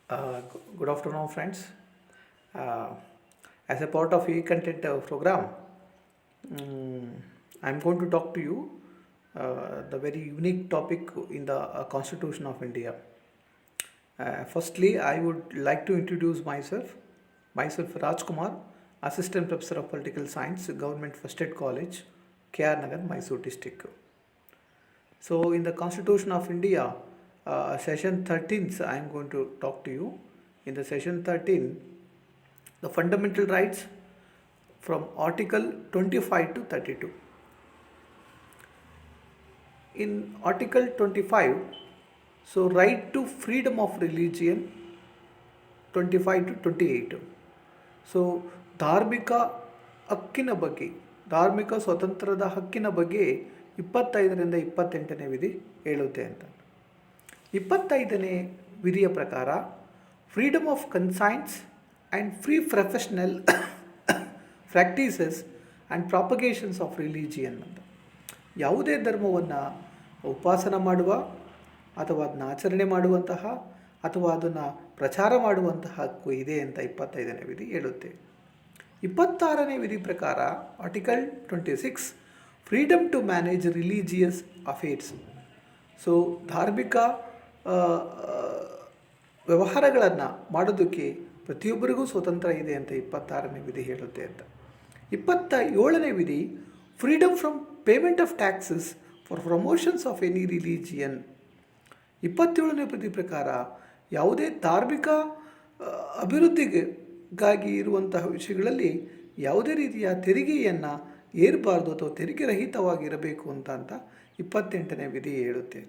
Good afternoon, friends. Uh, as a part of e-content program, mm, I'm going to talk to you the very unique topic in the Constitution of India. Firstly, I would like to introduce myself. Myself, Rajkumar, Assistant Professor of Political Science, Government First Aid College, KR Nagar, Mysore District. So, in the Constitution of India, session 13th, I am going to talk to you. In the session 13, the fundamental rights from Article 25 to 32. In Article 25, so right to freedom of religion 25 to 28. So ಧಾರ್ಮಿಕ ಹಕ್ಕಿನ ಬಗ್ಗೆ ಧಾರ್ಮಿಕ ಸ್ವತಂತ್ರದ ಹಕ್ಕಿನ ಬಗ್ಗೆ 25ರಿಂದ 28ನೇ ವಿಧಿ ಹೇಳುತ್ತೆ ಅಂತ. 25ನೇ ವಿಧಿಯ ಪ್ರಕಾರ freedom of conscience and free professional practices and propagations of religion ಅಂತ. ಯಾವುದೇ ಧರ್ಮವನ್ನು ಉಪಾಸನ ಮಾಡುವ ಅಥವಾ ಅದನ್ನ ಆಚರಣೆ ಮಾಡುವಂತಹ ಅಥವಾ ಅದನ್ನು ಪ್ರಚಾರ ಮಾಡುವಂತಹ ಹಕ್ಕು ಇದೆ ಅಂತ 25ನೇ ವಿಧಿ ಹೇಳುತ್ತೆ. 26ನೇ ವಿಧಿ ಪ್ರಕಾರ article 26 freedom to manage religious affairs. So ಧಾರ್ಮಿಕ ವ್ಯವಹಾರಗಳನ್ನು ಮಾಡೋದಕ್ಕೆ ಪ್ರತಿಯೊಬ್ಬರಿಗೂ ಸ್ವತಂತ್ರ ಇದೆ ಅಂತ 26ನೇ ವಿಧಿ ಹೇಳುತ್ತೆ ಅಂತ. 27ನೇ ವಿಧಿ freedom from payment of taxes for promotions of any religion. 27ನೇ ವಿಧಿ ಪ್ರಕಾರ ಯಾವುದೇ ಧಾರ್ಮಿಕ ಅಭಿವೃದ್ಧಿಗಾಗಿ ಇರುವಂತಹ ವಿಷಯಗಳಲ್ಲಿ ಯಾವುದೇ ರೀತಿಯ ತೆರಿಗೆಯನ್ನು ಏರಬಾರ್ದು ಅಥವಾ ತೆರಿಗೆ ರಹಿತವಾಗಿರಬೇಕು ಅಂತ 28ನೇ ವಿಧಿ ಹೇಳುತ್ತೆ.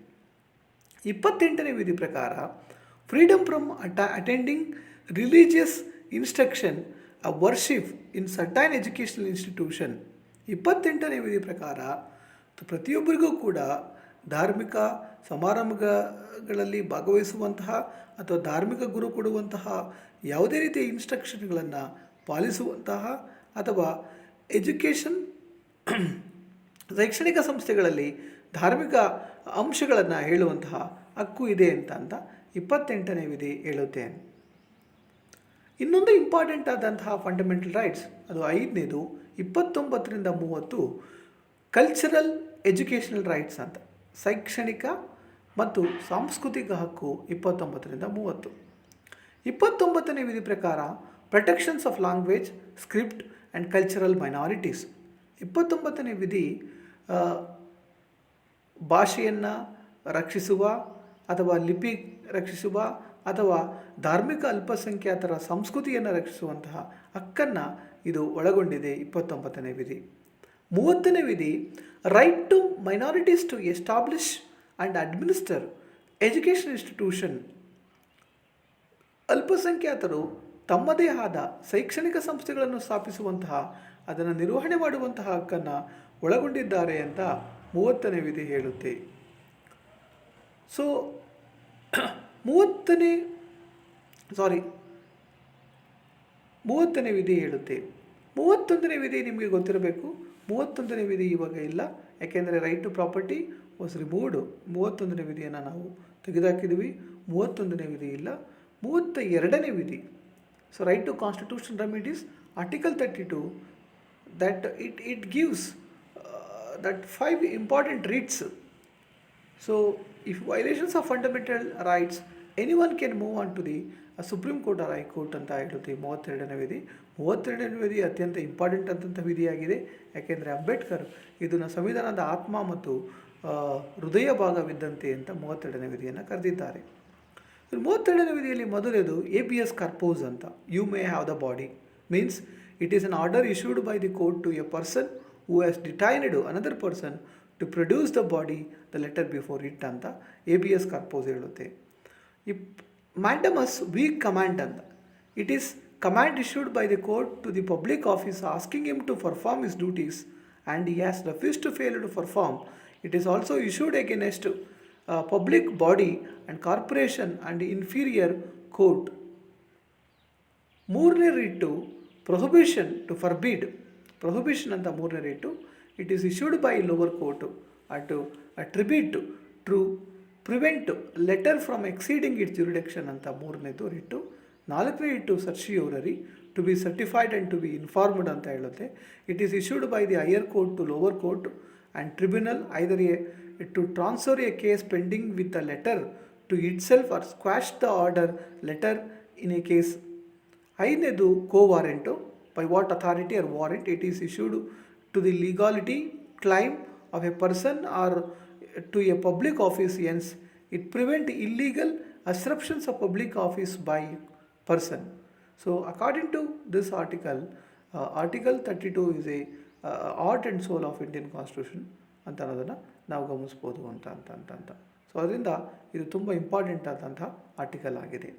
28ನೇ ವಿಧಿ ಪ್ರಕಾರ freedom from attending religious instruction a worship in certain educational institution. 28ನೇ ವಿಧಿ ಪ್ರಕಾರ ಪ್ರತಿಯೊಬ್ಬರಿಗೂ ಕೂಡ ಧಾರ್ಮಿಕ ಸಮಾರಂಭಗಳಲ್ಲಿ ಭಾಗವಹಿಸುವಂತಹ ಅಥವಾ ಧಾರ್ಮಿಕ ಗುರು ಕೊಡುವಂತಹ ಯಾವುದೇ ರೀತಿಯ ಇನ್ಸ್ಟ್ರಕ್ಷನ್ಗಳನ್ನು ಪಾಲಿಸುವಂತಹ ಅಥವಾ ಶೈಕ್ಷಣಿಕ ಸಂಸ್ಥೆಗಳಲ್ಲಿ ಧಾರ್ಮಿಕ ಅಂಶಗಳನ್ನು ಹೇಳುವಂತಹ ಹಕ್ಕು ಇದೆ ಅಂತ 28ನೇ ವಿಧಿ ಹೇಳುತ್ತೆ. ಇನ್ನೊಂದು ಇಂಪಾರ್ಟೆಂಟ್ ಆದಂತಹ ಫಂಡಮೆಂಟಲ್ ರೈಟ್ಸ್, ಅದು 5ನೇದು 29ರಿಂದ 30 ಕಲ್ಚರಲ್ ಎಜುಕೇಷನಲ್ ರೈಟ್ಸ್ ಅಂತ. ಶೈಕ್ಷಣಿಕ ಮತ್ತು ಸಾಂಸ್ಕೃತಿಕ ಹಕ್ಕು 29ರಿಂದ 30. 29ನೇ ವಿಧಿ ಪ್ರಕಾರ protections of language, script and cultural minorities. 29ನೇ ವಿಧಿ ಭಾಷೆಯನ್ನು ರಕ್ಷಿಸುವ ಅಥವಾ ಲಿಪಿ ರಕ್ಷಿಸುವ ಅಥವಾ ಧಾರ್ಮಿಕ ಅಲ್ಪಸಂಖ್ಯಾತರ ಸಂಸ್ಕೃತಿಯನ್ನು ರಕ್ಷಿಸುವಂತಹ ಹಕ್ಕನ್ನು ಇದು ಒಳಗೊಂಡಿದೆ 29ನೇ ವಿಧಿ. 30ನೇ ವಿಧಿ right to minorities to establish and administer education institution. ಅಲ್ಪಸಂಖ್ಯಾತರು ತಮ್ಮದೇ ಆದ ಶೈಕ್ಷಣಿಕ ಸಂಸ್ಥೆಗಳನ್ನು ಸ್ಥಾಪಿಸುವಂತಹ ಅದನ್ನು ನಿರ್ವಹಣೆ ಮಾಡುವಂತಹ ಹಕ್ಕನ್ನು ಒಳಗೊಂಡಿದ್ದಾರೆ ಅಂತ 30ನೇ ವಿಧಿ ಹೇಳುತ್ತೆ. ಸೊ 30ನೇ ವಿಧಿ ಹೇಳುತ್ತೆ. 31ನೇ ವಿಧಿ ನಿಮಗೆ ಗೊತ್ತಿರಬೇಕು. 31ನೇ ವಿಧಿ ಇವಾಗ ಇಲ್ಲ, ಯಾಕೆಂದರೆ right to property was removed. 31ನೇ ವಿಧಿಯನ್ನು ನಾವು ತೆಗೆದುಹಾಕಿದ್ವಿ. 31ನೇ ವಿಧಿ ಇಲ್ಲ. 32ನೇ ವಿಧಿ, so right to constitution remedies, article 32 that it gives that 5 important writs. So if violations of fundamental rights, anyone can move on to the supreme court or high court ಅಂತ ಹೇಳುತ್ತೆ 32ನೇ ವಿಧಿ. 32ನೇ ವಿಧಿ ಅತ್ಯಂತ ಇಂಪಾರ್ಟೆಂಟ್ ಆದಂಥ ವಿಧಿಯಾಗಿದೆ, ಯಾಕೆಂದರೆ ಅಂಬೇಡ್ಕರ್ ಇದನ್ನು ಸಂವಿಧಾನದ ಆತ್ಮ ಮತ್ತು ಹೃದಯ ಭಾಗವಿದ್ದಂತೆ ಅಂತ 32ನೇ ವಿಧಿಯನ್ನು ಕರೆದಿದ್ದಾರೆ. 32ನೇ ವಿಧಿಯಲ್ಲಿ ಮೊದಲೇದು ABS ಕಾರ್ಪೋಸ್ ಅಂತ. You may have the body means it is an order issued by the court to a person who has detained another person to produce the body the letter before it ಅಂತ ABS corpus ಹೇಳುತ್ತೆ. Mandamus weak command ಅಂತ. It is command issued by the court to the public office asking him to perform his duties and he has refused to fail to perform. It is also issued against public body and corporation and inferior court. 3ನೇ writ prohibition to forbid. Prohibition ಅಂತ 3ನೇ writ. It is issued by lower court at attribute to prevent latter from exceeding its jurisdiction ಅಂತ ಮೂರನೇದು writ. ನಾಲ್ಕನೇ writ certiorari to be certified and to be informed ಅಂತ ಹೇಳುತ್ತೆ. It is issued by the higher court to lower court and tribunal either to transfer a case pending with a latter to itself or squash the order letter in a case. ಐದನೇದು quo warranto. By what authority or warrant it is issued to the legality claim of a person or to a public office, hence it prevent illegal assumptions of public office by person. So according to this article, article 32 is a heart and soul of Indian constitution ಅಂತ ಅನ್ನೋದನ್ನು ನಾವು ಗಮನಿಸ್ಬೋದು ಅಂತ. So ಅದರಿಂದ ಇದು ತುಂಬ important ಆದಂಥ article ಆಗಿದೆ.